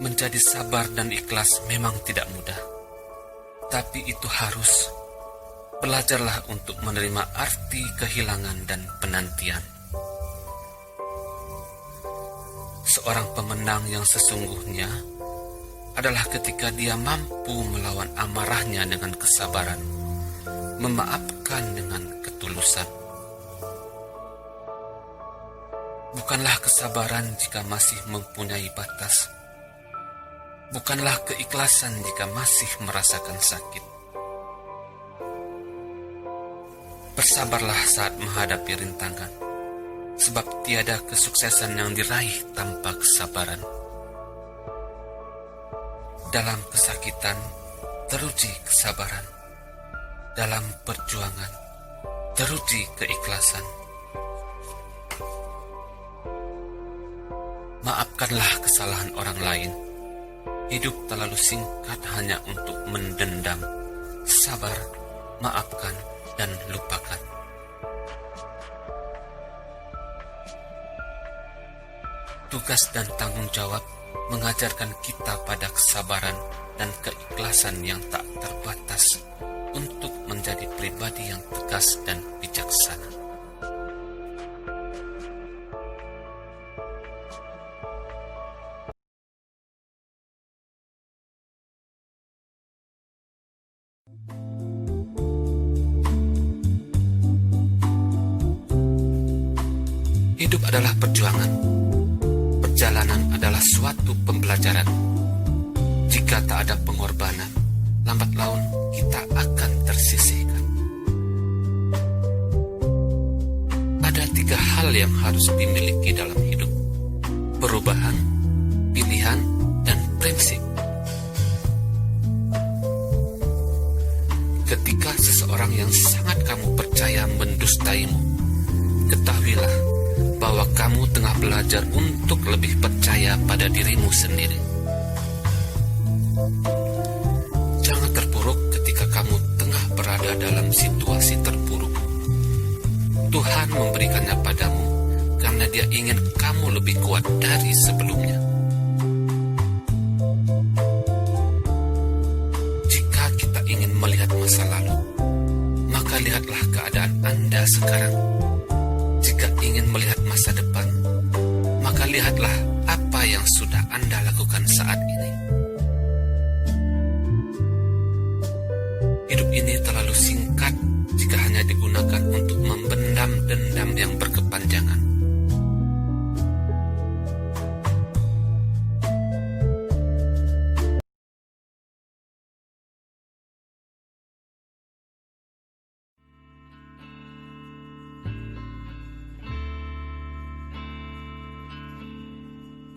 Menjadi sabar dan ikhlas memang tidak mudah, tapi itu harus. Belajarlah untuk menerima arti kehilangan dan penantian. Seorang pemenang yang sesungguhnya adalah ketika dia mampu melawan amarahnya dengan kesabaran, memaafkan dengan ketulusan. Bukanlah kesabaran jika masih mempunyai batas. Bukanlah keikhlasan jika masih merasakan sakit. Bersabarlah saat menghadapi rintangan, sebab tiada kesuksesan yang diraih tanpa kesabaran. Dalam kesakitan, teruji kesabaran. Dalam perjuangan, teruji keikhlasan. Maafkanlah kesalahan orang lain. Hidup terlalu singkat hanya untuk mendendam. Sabar, maafkan, dan lupakan. Tugas dan tanggung jawab mengajarkan kita pada kesabaran dan keikhlasan yang tak terbatas untuk menjadi pribadi yang tegas dan bijaksana. Hidup adalah perjuangan. Perjalanan adalah suatu pembelajaran. Jika tak ada pengorbanan, lambat laun kita akan tersisihkan. Ada 3 hal yang harus dimiliki dalam hidup: perubahan, pilihan, dan prinsip. Ketika seseorang yang sangat kamu percaya mendustaimu, ketahuilah bahwa kamu tengah belajar untuk lebih percaya pada dirimu sendiri. Jangan terpuruk ketika kamu tengah berada dalam situasi terpuruk. Tuhan memberikannya padamu karena Dia ingin kamu lebih kuat dari sebelumnya. Jika kita ingin melihat masa lalu, maka lihatlah keadaan Anda sekarang. Jika ingin melihat masa depan, maka lihatlah apa yang sudah Anda lakukan saat ini. Hidup ini terlalu singkat jika hanya digunakan untuk membendam dendam yang berkepanjangan.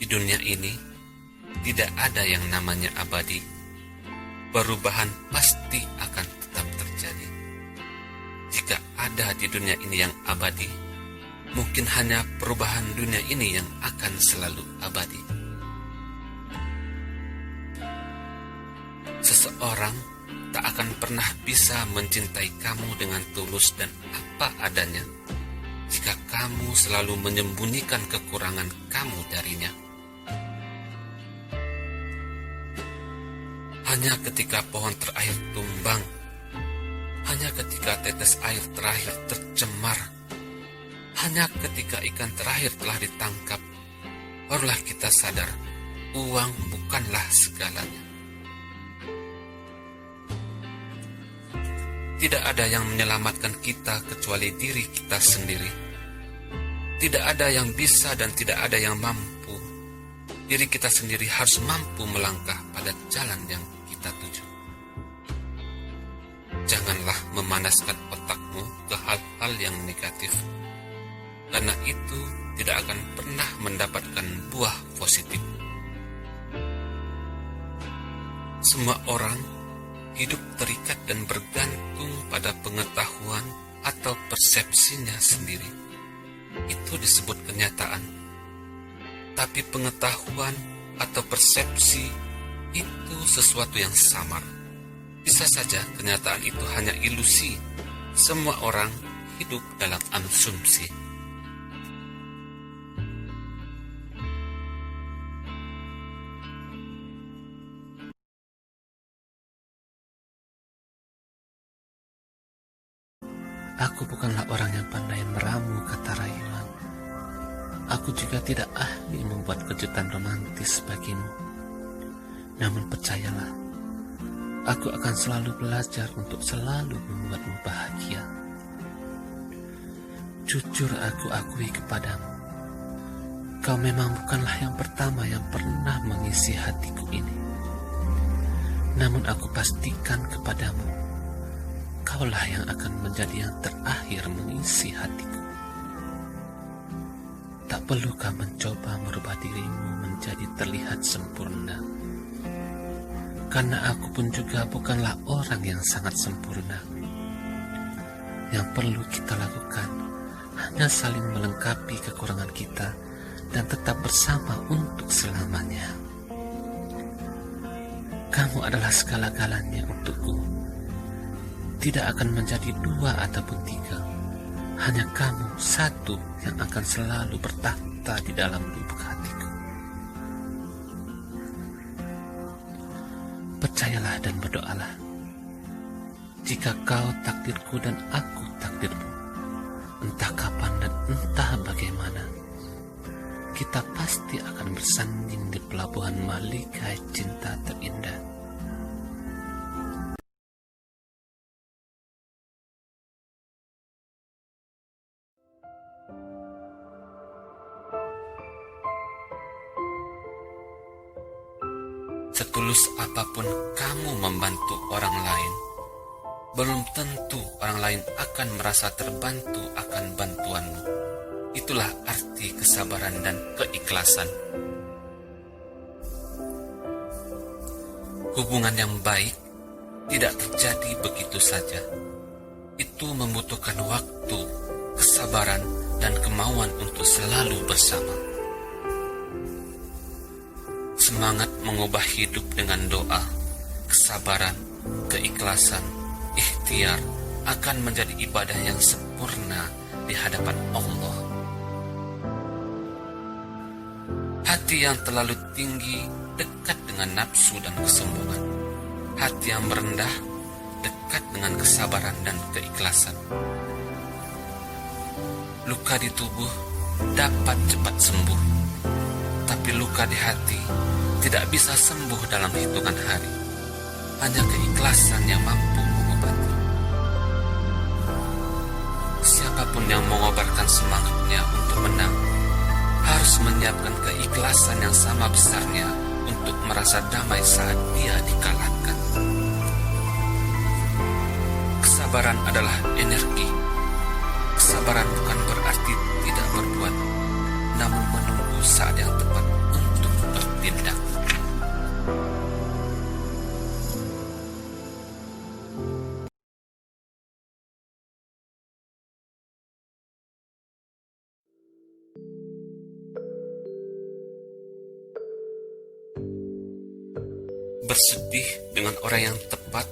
Di dunia ini, tidak ada yang namanya abadi. Perubahan pasti akan tetap terjadi. Jika ada di dunia ini yang abadi, mungkin hanya perubahan dunia ini yang akan selalu abadi. Seseorang tak akan pernah bisa mencintai kamu dengan tulus dan apa adanya jika kamu selalu menyembunyikan kekurangan kamu darinya. Hanya ketika pohon terakhir tumbang, hanya ketika tetes air terakhir tercemar, hanya ketika ikan terakhir telah ditangkap, barulah kita sadar uang bukanlah segalanya. Tidak ada yang menyelamatkan kita kecuali diri kita sendiri. Tidak ada yang bisa dan tidak ada yang mampu. Diri kita sendiri harus mampu melangkah pada jalan yang kita tuju. Janganlah memanaskan otakmu ke hal-hal yang negatif, karena itu tidak akan pernah mendapatkan buah positif. Semua orang hidup terikat dan bergantung pada pengetahuan atau persepsinya sendiri. Itu disebut kenyataan. Tapi pengetahuan atau persepsi itu sesuatu yang samar. Bisa saja kenyataan itu hanya ilusi. Semua orang hidup dalam asumsi. bukanlah orang yang pandai meramu kata rayuan. Aku juga tidak ahli membuat kejutan romantis bagimu. Namun percayalah, aku akan selalu belajar untuk selalu membuatmu bahagia. Jujur aku akui kepadamu, kau memang bukanlah yang pertama yang pernah mengisi hatiku ini. Namun aku pastikan kepadamu, kaulah yang akan menjadi yang terakhir mengisi hatiku. Tak perlu kau mencoba merubah dirimu menjadi terlihat sempurna, karena aku pun juga bukanlah orang yang sangat sempurna. Yang perlu kita lakukan hanya saling melengkapi kekurangan kita dan tetap bersama untuk selamanya. Kamu adalah segala-galanya untukku. Tidak akan menjadi dua ataupun tiga. Hanya kamu satu yang akan selalu bertahta di dalam lubuk hatiku. Percayalah dan berdoalah. Jika kau takdirku dan aku takdirmu, entah kapan dan entah bagaimana, kita pasti akan bersanding di pelabuhan Malikai cinta terindah. Setulus apapun kamu membantu orang lain, belum tentu orang lain akan merasa terbantu akan bantuanmu. Itulah arti kesabaran dan keikhlasan. Hubungan yang baik tidak terjadi begitu saja. Itu membutuhkan waktu, kesabaran, dan kemauan untuk selalu bersama. Semangat mengubah hidup dengan doa, kesabaran, keikhlasan, ikhtiar akan menjadi ibadah yang sempurna di hadapan Allah. Hati yang terlalu tinggi dekat dengan nafsu dan kesombongan. Hati yang merendah dekat dengan kesabaran dan keikhlasan. Luka di tubuh dapat cepat sembuh, tapi luka di hati tidak bisa sembuh dalam hitungan hari. Hanya keikhlasan yang mampu mengobati. Siapapun yang mengobarkan semangatnya untuk menang harus menyiapkan keikhlasan yang sama besarnya untuk merasa damai saat dia dikalahkan. Kesabaran adalah energi. Kesabaran bukan berarti tidak berbuat, namun menunggu saat yang tepat untuk bertindak. Bersedih dengan orang yang tepat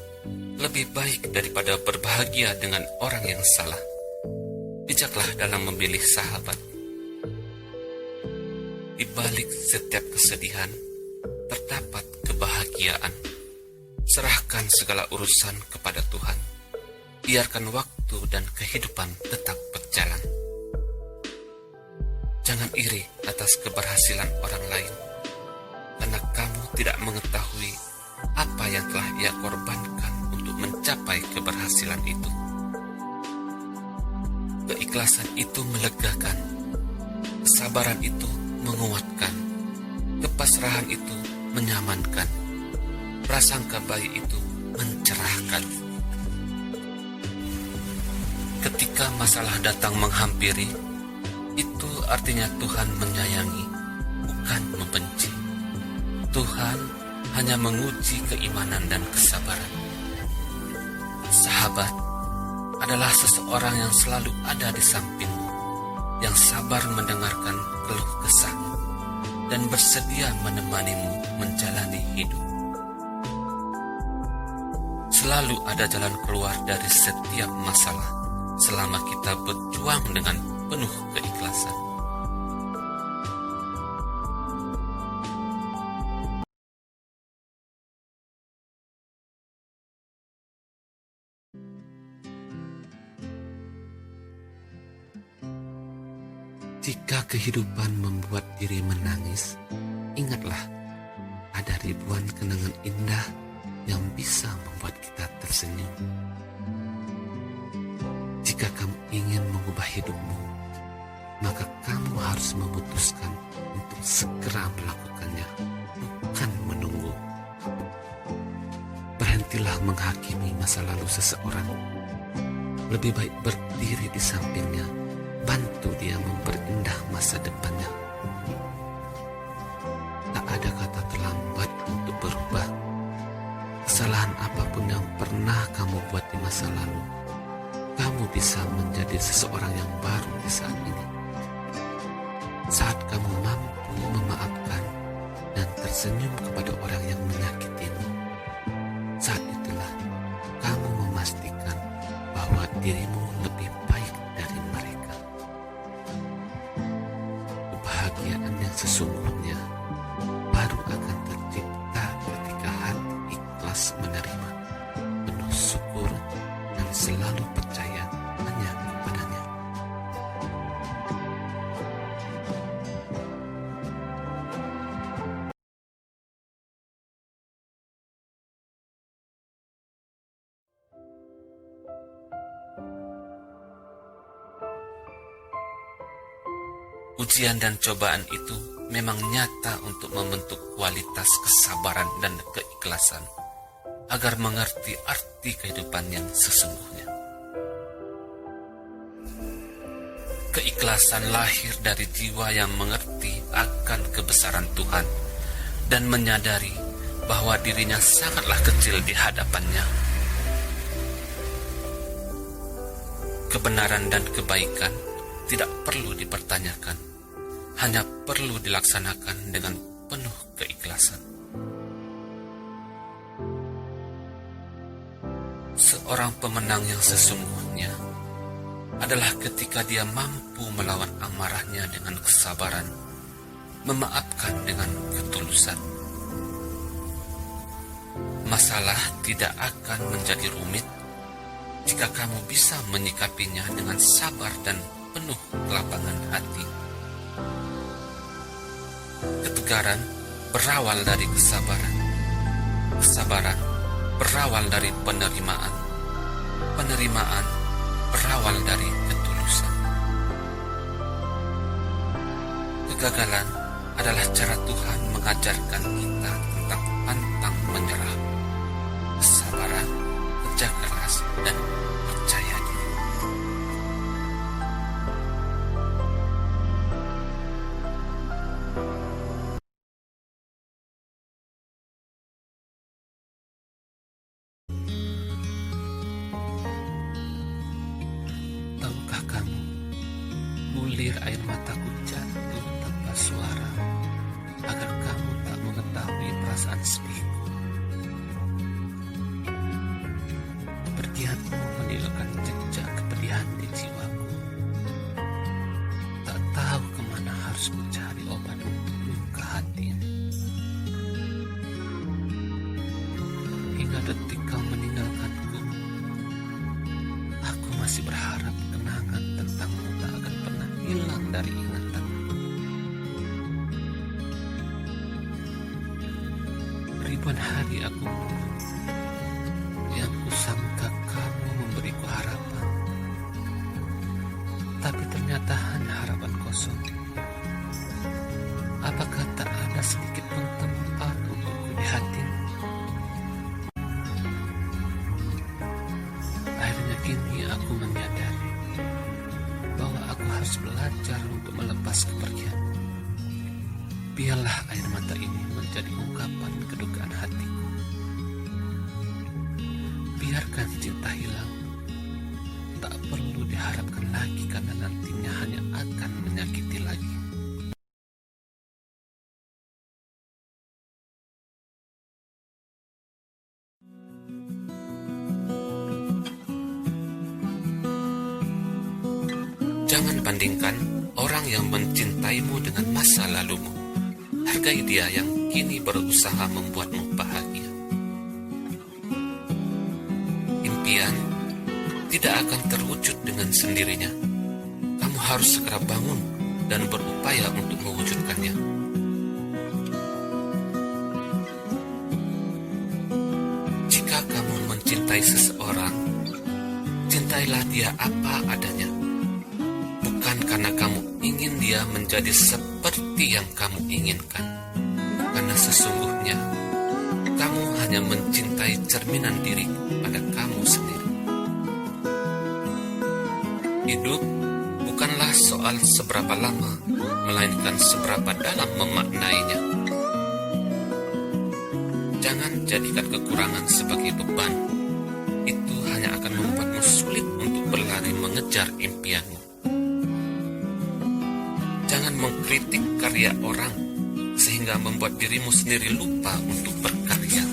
lebih baik daripada berbahagia dengan orang yang salah. Bijaklah dalam memilih sahabat. Di balik setiap kesedihan terdapat kebahagiaan. Serahkan segala urusan kepada Tuhan. Biarkan waktu dan kehidupan tetap berjalan. Jangan iri atas keberhasilan orang lain, karena kamu tidak mengetahui apa yang telah ia korbankan untuk mencapai keberhasilan itu. Keikhlasan itu melegakan, kesabaran itu menguatkan, kepasrahan itu menyamankan, prasangka baik itu mencerahkan. Ketika masalah datang menghampiri, itu artinya Tuhan menyayangi, bukan membenci. Tuhan hanya menguji keimanan dan kesabaran. Sahabat adalah seseorang yang selalu ada di sampingmu, yang sabar mendengarkan keluh kesahmu, dan bersedia menemanimu menjalani hidup. Selalu ada jalan keluar dari setiap masalah, selama kita berjuang dengan penuh keikhlasan. Jika kehidupan membuat diri menangis, ingatlah ada ribuan kenangan indah yang bisa membuat kita tersenyum. Jika kamu ingin mengubah hidupmu, maka kamu harus memutuskan untuk segera melakukannya, bukan menunggu. Berhentilah menghakimi masa lalu seseorang. Lebih baik berdiri di sampingnya, bantu dia memperindah masa depannya. Tak ada kata terlambat untuk berubah. Kesalahan apapun yang pernah kamu buat di masa lalu, kamu bisa menjadi seseorang yang baru di saat ini. Saat kamu mampu memaafkan dan tersenyum kepada orang yang menyakitimu, saat itulah kamu memastikan bahwa dirimu lebih baik dari mereka. Kebahagiaan yang sesungguhnya baru akan tercipta ketika hati ikhlas menerima, penuh syukur, dan selalu percaya hanya kepadanya. Ujian dan cobaan itu memang nyata untuk membentuk kualitas kesabaran dan keikhlasan, agar mengerti arti kehidupan yang sesungguhnya. Keikhlasan lahir dari jiwa yang mengerti akan kebesaran Tuhan dan menyadari bahwa dirinya sangatlah kecil di hadapannya. Kebenaran dan kebaikan tidak perlu dipertanyakan, hanya perlu dilaksanakan dengan penuh keikhlasan. Seorang pemenang yang sesungguhnya adalah ketika dia mampu melawan amarahnya dengan kesabaran, memaafkan dengan ketulusan. Masalah tidak akan menjadi rumit jika kamu bisa menyikapinya dengan sabar dan penuh kelapangan hati. Ketegaran berawal dari kesabaran. Kesabaran berawal dari penerimaan. Penerimaan berawal dari ketulusan. Kegagalan adalah cara Tuhan mengajarkan kita tentang pantang menyerah, kesabaran, kerja keras, dan percaya diri. Tahukah kamu, bulir air mataku jatuh tanpa suara, agar kamu tak mengetahui perasaan sedihku. Kepergianmu meninggalkan jejak kepedihan di jiwaku. Tak tahu kemana harus mencari obat untuk luka hati ini. Hingga detik kau meninggalkanku, aku masih berharap kenangan tentangmu tak akan pernah hilang dari ingatan. Ribuan hari aku menunggu, yang kusangka kamu memberiku harapan, tapi ternyata hanya harapan kosong. Apakah tak ada sedikit pun tempat untukku di hatimu? Akhirnya kini aku menyadari bahwa aku harus belajar untuk melepas kepergian. Biarlah air mata ini menjadi ungkapan kedukaan hatiku. Biarkan cinta hilang. Tak perlu diharapkan lagi karena nantinya hanya akan menyakiti lagi. Jangan bandingkan orang yang mencintaimu dengan masa lalumu. Hargai dia yang kini berusaha membuatmu bahagia. Impian tidak akan terwujud dengan sendirinya. Kamu harus segera bangun dan berupaya untuk mewujudkannya. Jika kamu mencintai seseorang, cintailah dia apa adanya. Bukan karena kamu ingin dia menjadi seperti yang kamu inginkan. Karena sesungguhnya, kamu hanya mencintai cerminan diri pada kamu sendiri. Hidup bukanlah soal seberapa lama, melainkan seberapa dalam memaknainya. Jangan jadikan kekurangan sebagai beban. Itu hanya akan membuatmu sulit untuk berlari mengejar impianmu. Jangan mengkritik karya orang sehingga membuat dirimu sendiri lupa untuk berkarya.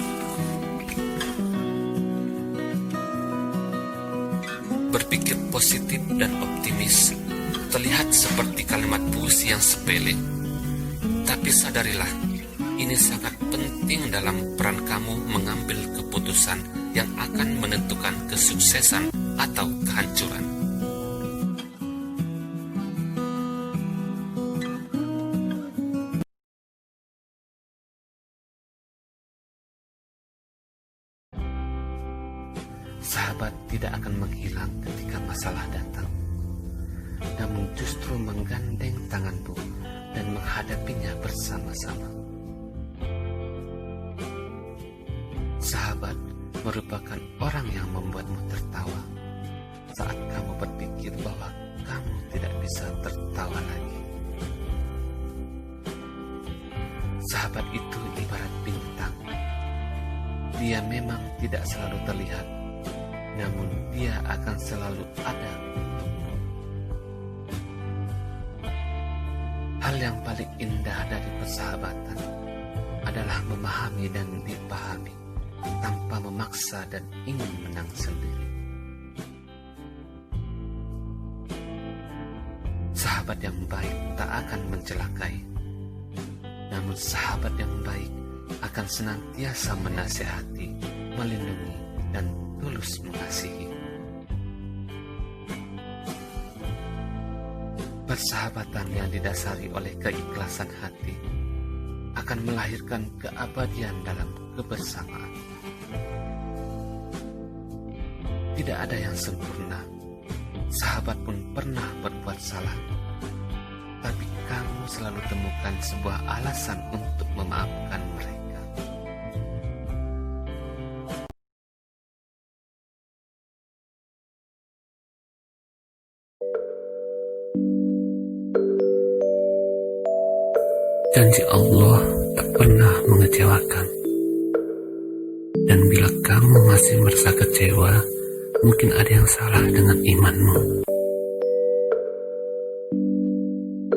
Berpikir positif dan optimis terlihat seperti kalimat puisi yang sepele. Tapi sadarilah, ini sangat penting dalam peran kamu mengambil keputusan yang akan menentukan kesuksesan atau kehancuran. Sahabat tidak akan menghilang ketika masalah datang, namun justru menggandeng tanganmu dan menghadapinya bersama-sama. Sahabat merupakan orang yang membuatmu tertawa saat kamu berpikir bahwa kamu tidak bisa tertawa lagi. Sahabat itu ibarat bintang. Dia memang tidak selalu terlihat, namun dia akan selalu ada. Hal yang paling indah dari persahabatan adalah memahami dan dipahami tanpa memaksa dan ingin menang sendiri. Sahabat yang baik tak akan mencelakai, namun sahabat yang baik akan senantiasa menasihati, melindungi, dan tulus mengasihi. Persahabatan yang didasari oleh keikhlasan hati akan melahirkan keabadian dalam kebersamaan. Tidak ada yang sempurna. Sahabat pun pernah berbuat salah, tapi kamu selalu temukan sebuah alasan untuk memaafkan mereka. Janji Allah tak pernah mengecewakan. Dan bila kamu masih merasa kecewa, mungkin ada yang salah dengan imanmu.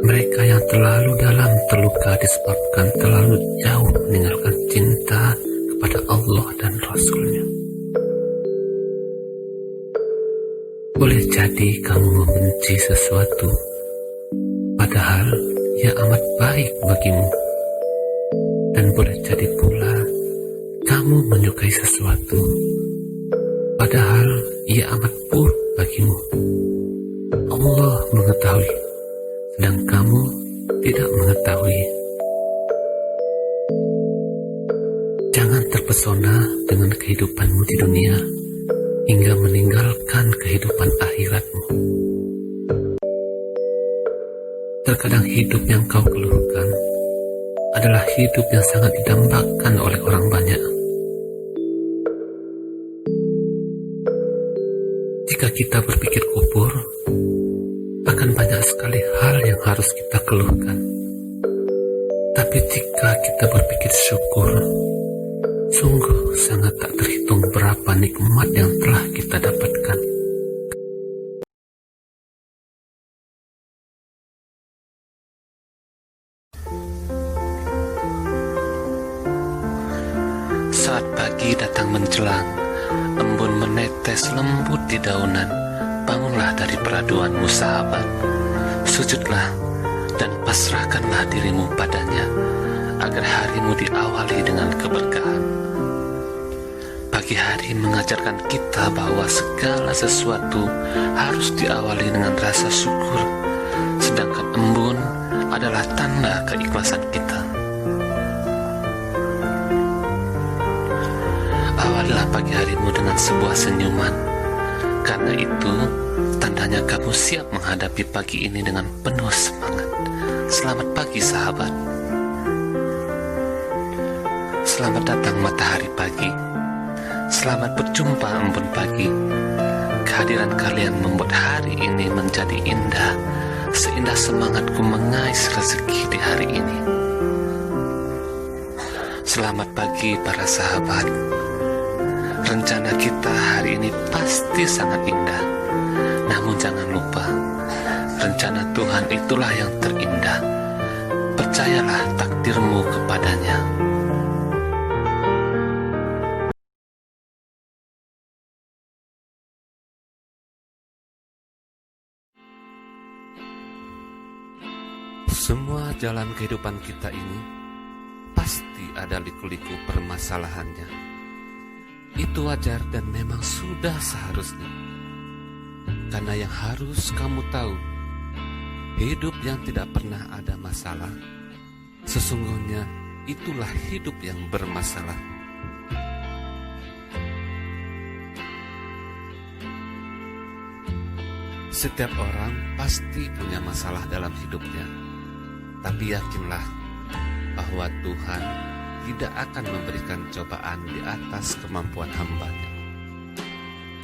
Mereka yang terlalu dalam terluka disebabkan terlalu jauh meninggalkan cinta kepada Allah dan Rasul-Nya. Boleh jadi kamu membenci sesuatu, padahal ia amat baik bagimu. Dan boleh jadi pula kamu menyukai sesuatu, padahal ia amat buruk bagimu. Allah mengetahui, sedang kamu tidak mengetahui. Jangan terpesona dengan kehidupanmu di dunia hingga meninggalkan kehidupan akhiratmu. Terkadang hidup yang kau keluhkan adalah hidup yang sangat didambakan oleh orang banyak. Jika kita berpikir kubur, akan banyak sekali hal yang harus kita keluhkan. Tapi jika kita berpikir syukur, sungguh sangat tak terhitung berapa nikmat yang telah kita dapatkan. Saat pagi datang menjelang, embun menetes lembut di daunan, bangunlah dari peraduanmu sahabat. Sujudlah dan pasrahkanlah dirimu padanya, agar harimu diawali dengan keberkahan. Pagi hari mengajarkan kita bahwa segala sesuatu harus diawali dengan rasa syukur, sedangkan embun adalah tanda keikhlasan kita. Awalilah pagi harimu dengan sebuah senyuman, karena itu tandanya kamu siap menghadapi pagi ini dengan penuh semangat. Selamat pagi sahabat. Selamat datang matahari pagi. Selamat berjumpa embun pagi. Kehadiran kalian membuat hari ini menjadi indah, seindah semangatku mengais rezeki di hari ini. Selamat pagi para sahabat. Rencana kita hari ini pasti sangat indah. Namun jangan lupa, rencana Tuhan itulah yang terindah. Percayalah takdirmu kepadanya. Semua jalan kehidupan kita ini pasti ada liku-liku permasalahannya. Itu wajar dan memang sudah seharusnya. Karena yang harus kamu tahu, hidup yang tidak pernah ada masalah, sesungguhnya itulah hidup yang bermasalah. Setiap orang pasti punya masalah dalam hidupnya. Tapi yakinlah bahwa Tuhan tidak akan memberikan cobaan di atas kemampuan hamba-Nya.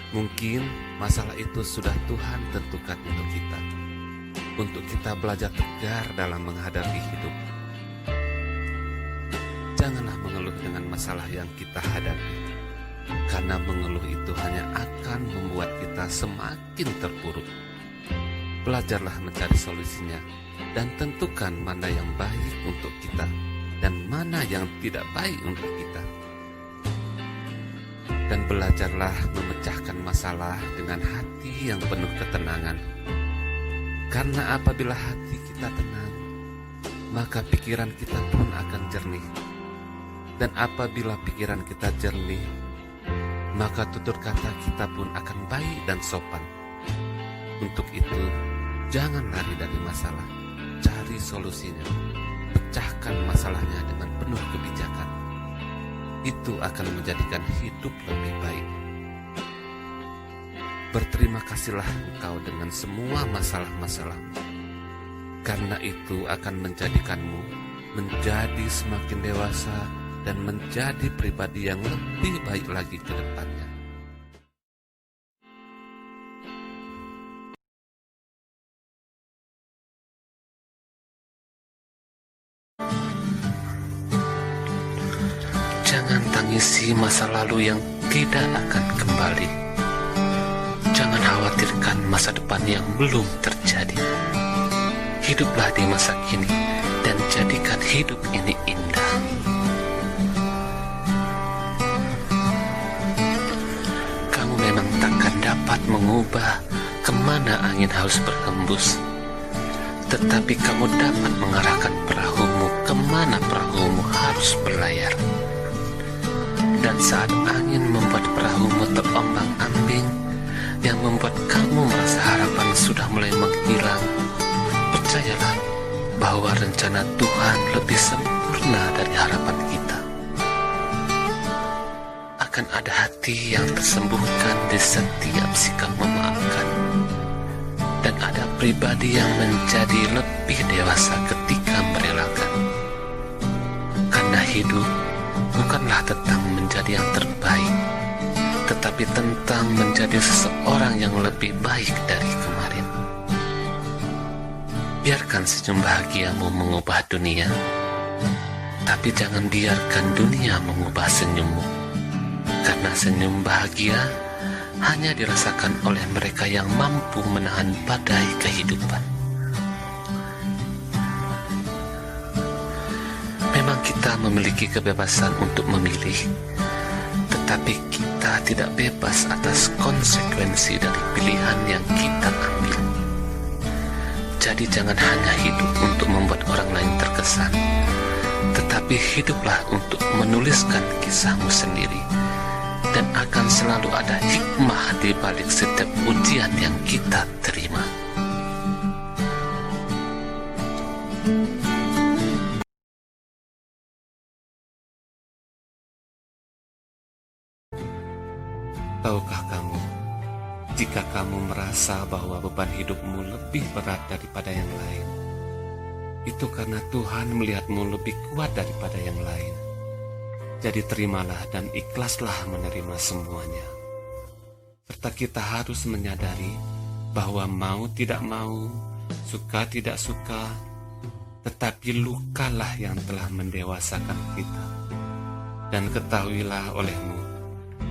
Mungkin masalah itu sudah Tuhan tentukan untuk kita belajar tegar dalam menghadapi hidup. Janganlah mengeluh dengan masalah yang kita hadapi, karena mengeluh itu hanya akan membuat kita semakin terpuruk. Belajarlah mencari solusinya dan tentukan mana yang baik untuk kita dan mana yang tidak baik untuk kita. Dan belajarlah memecahkan masalah dengan hati yang penuh ketenangan. Karena apabila hati kita tenang, maka pikiran kita pun akan jernih. Dan apabila pikiran kita jernih, maka tutur kata kita pun akan baik dan sopan. Untuk itu, jangan lari dari masalah. Cari solusinya, pecahkan masalahnya dengan penuh kebijakan. Itu akan menjadikan hidup lebih baik. Berterima kasihlah engkau dengan semua masalah-masalahmu, karena itu akan menjadikanmu menjadi semakin dewasa dan menjadi pribadi yang lebih baik lagi ke depannya. Jangan tangisi masa lalu yang tidak akan kembali. Jangan khawatirkan masa depan yang belum terjadi. Hiduplah di masa kini dan jadikan hidup ini indah. Kamu memang takkan dapat mengubah kemana angin harus berhembus, tetapi kamu dapat mengarahkan perahumu kemana perahumu harus berlayar. Dan saat angin membuat perahumu terombang-ambing, yang membuat kamu merasa harapan sudah mulai menghilang, percayalah bahwa rencana Tuhan lebih sempurna dari harapan kita. Akan ada hati yang tersembuhkan di setiap sikap memaafkan, dan ada pribadi yang menjadi lebih dewasa ketika merelakan. Karena hidup bukanlah tentang menjadi yang terbaik, tetapi tentang menjadi seseorang yang lebih baik dari kemarin. Biarkan senyum bahagiamu mengubah dunia, tapi jangan biarkan dunia mengubah senyummu, karena senyum bahagia hanya dirasakan oleh mereka yang mampu menahan badai kehidupan. Memang kita memiliki kebebasan untuk memilih, tetapi kita tidak bebas atas konsekuensi dari pilihan yang kita ambil. Jadi jangan hanya hidup untuk membuat orang lain terkesan, tetapi hiduplah untuk menuliskan kisahmu sendiri. Dan akan selalu ada hikmah di balik setiap ujian yang kita terima. Tahukah kamu, jika kamu merasa bahwa beban hidupmu lebih berat daripada yang lain, itu karena Tuhan melihatmu lebih kuat daripada yang lain. Jadi terimalah dan ikhlaslah menerima semuanya. Serta kita harus menyadari bahwa mau tidak mau, suka tidak suka, tetapi lukalah yang telah mendewasakan kita. Dan ketahuilah olehmu,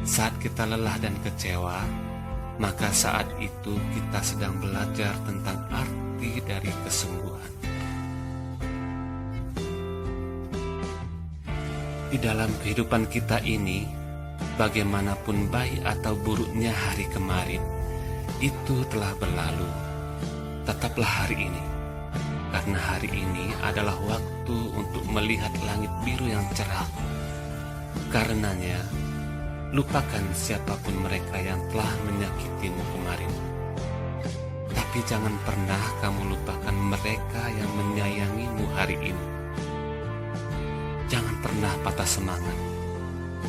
saat kita lelah dan kecewa, maka saat itu kita sedang belajar tentang arti dari kesungguhan. Di dalam kehidupan kita ini, bagaimanapun baik atau buruknya hari kemarin, itu telah berlalu. Tetaplah hari ini, karena hari ini adalah waktu untuk melihat langit biru yang cerah. Karenanya, lupakan siapapun mereka yang telah menyakitimu kemarin. Tapi jangan pernah kamu lupakan mereka yang menyayangimu hari ini. Jangan pernah patah semangat.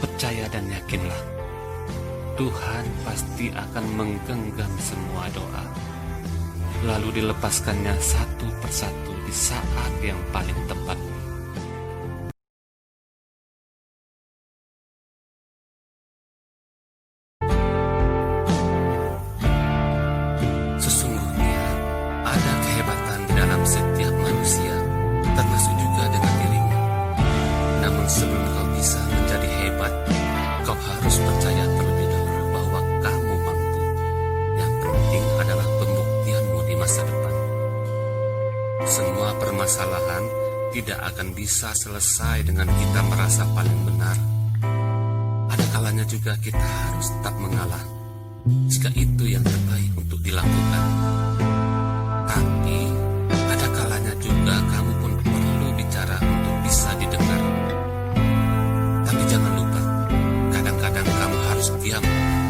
Percaya dan yakinlah, Tuhan pasti akan menggenggam semua doa, lalu dilepaskannya satu persatu di saat yang paling tepat. Sesungguhnya ada kehebatan di dalam setiap manusia, termasuk juga dengan dirinya. Namun sebelum kau bisa menjadi hebat, kau harus percaya terlebih dahulu bahwa kamu mampu. Yang penting adalah pembuktianmu di masa depan. Semua permasalahan tidak akan bisa selesai dengan kita merasa paling benar. Ada kalanya juga kita harus tetap mengalah, jika itu yang terbaik untuk dilakukan. Tapi ada kalanya juga kamu pun perlu bicara untuk bisa didengar. Tapi jangan lupa, kadang-kadang kamu harus diam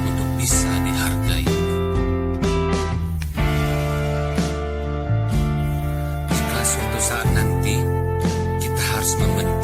untuk bisa dihargai. Jika suatu saat nanti kita harus membenci